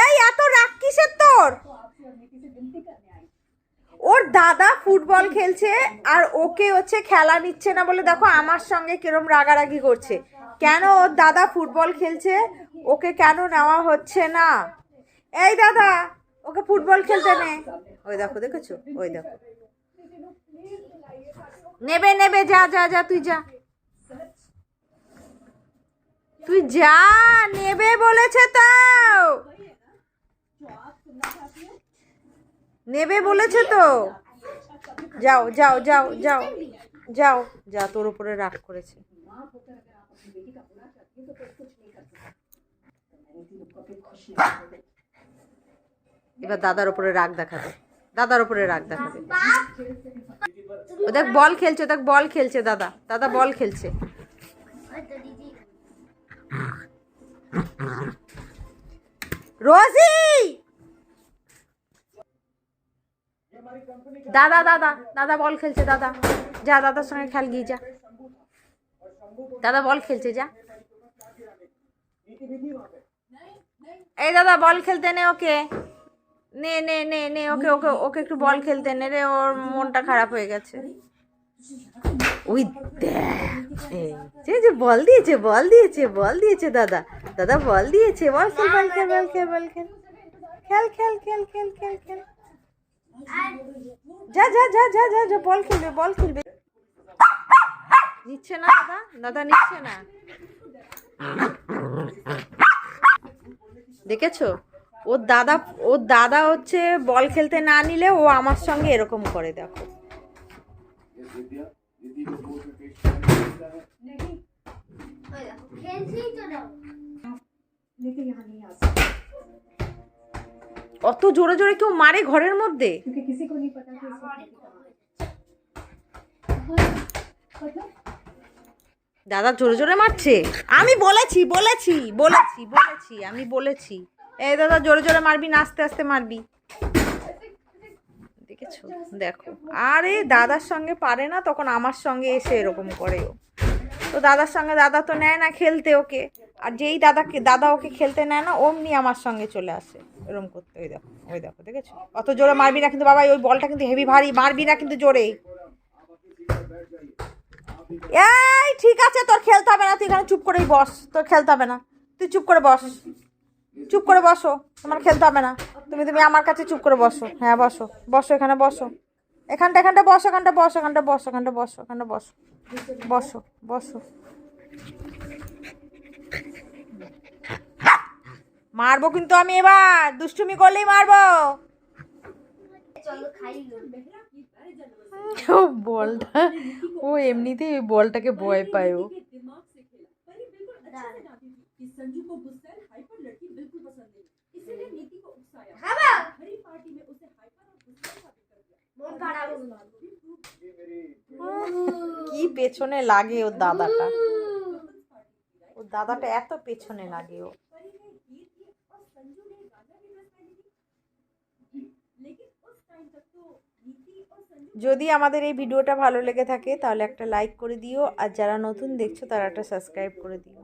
এই এত রাগ কিসের তোর? ওর দাদা ফুটবল খেলছে আর ওকে হচ্ছে খেলা নিচ্ছে না বলে দেখো আমার সঙ্গে কিরম রাগারাগি করছে। কেন ওর দাদা ফুটবল খেলছে, ওকে কেন নেওয়া হচ্ছে না? এই দাদা, ওকে ফুটবল খেলতে নে। ওই দেখো, দেখেছো? ওই দেখো, নেবে নেবে, যা যা যা, তুই যা, তুই যা, নেবে বলেছে তো, নেবে বলেছে তো। যাও যাও যাও যাও যাও যা, তোর উপরে রাগ করেছে। এবার দাদার উপরে রাগ দেখাবে, দাদার উপরে রাগ দেখাবে। ও দেখ বল খেলছে, দেখ বল খেলছে, দাদা দাদা বল খেলছে। রোজি, দাদা দাদা দাদা বল খেলছে, দাদা যা, দাদার সঙ্গে খেল গিয়ে যা, দাদা বল খেলছে, যা। এই দাদা বল খেলতে নে ওকে, নে নে নে নে ওকে, ওকে ওকে একটু বল খেলতে নে রে, ওর মনটা খারাপ হয়ে গেছে। ওই দেখ, যে বল দিয়েছে, বল দিয়েছে, বল দিয়েছে দাদা, দাদা বল দিয়েছে, বল খেল, বল খেল, বল খেল, বল খেল, খেল খেল খেল খেল খেল খেল, যা যা যা যা যা যা, বল খেলবে, বল খেলবে। নিচ্ছে না দাদা, দাদা নিচ্ছে না, দেখেছো? ওর দাদা হচ্ছে বল খেলতে না নিলে ও আমার সঙ্গে এরকম করে, দেখো। অত জোরে জোরে কেউ মারে ঘরের মধ্যে? দাদা জোরে জোরে মারছে। আমি বলেছি বলেছি বলেছি বলেছি আমি বলেছি, এই দাদা জোরে জোরে মারবি না, আস্তে আস্তে মারবি। দেখেছো? দেখো, আরে দাদার সঙ্গে পারে না, তখন আমার সঙ্গে এসে এরকম করে ও। তো দাদার সঙ্গে দাদা তো নেয় না খেলতে ওকে, আর যেই দাদা ওকে খেলতে নেয় না, অমনি আমার সঙ্গে চলে আসে এরকম করতে। ওই দেখো, ওই দেখো, দেখেছো? অত জোরে মারবি না কিন্তু বাবা, ওই বলটা কিন্তু হেভি ভারী, মারবি না কিন্তু জোরে। এই ঠিক আছে, তোর খেলতে হবে না, তুই এখানে চুপ করেই বস, তোর খেলতে হবে না, তুই চুপ করে বস, চুপ করে বসো, তোমার খেলতে হবে না, তুমি তুমি আমার কাছে চুপ করে বসো। হ্যাঁ বসো, বসো এখানে, বসো এখানটা বসো, এখানটা বসো, এখানটা বসো, এখানটা বসো, এখানটা বসো, বসো বসো। মারবো কিন্তু আমি, এবার দুষ্টুমি করলেই মারবো। ও বলটা, ও এমনিতেই ওই বলটাকে ভয় পায় ও। কি পেছনে লাগে ওর দাদাটা, ওর দাদাটা এত পেছনে লাগে ও। যদি আমাদের এই ভিডিওটা ভালো লেগে থাকে তাহলে একটা লাইক করে দিও, আর যারা নতুন দেখছো তারা একটা সাবস্ক্রাইব করে দিও।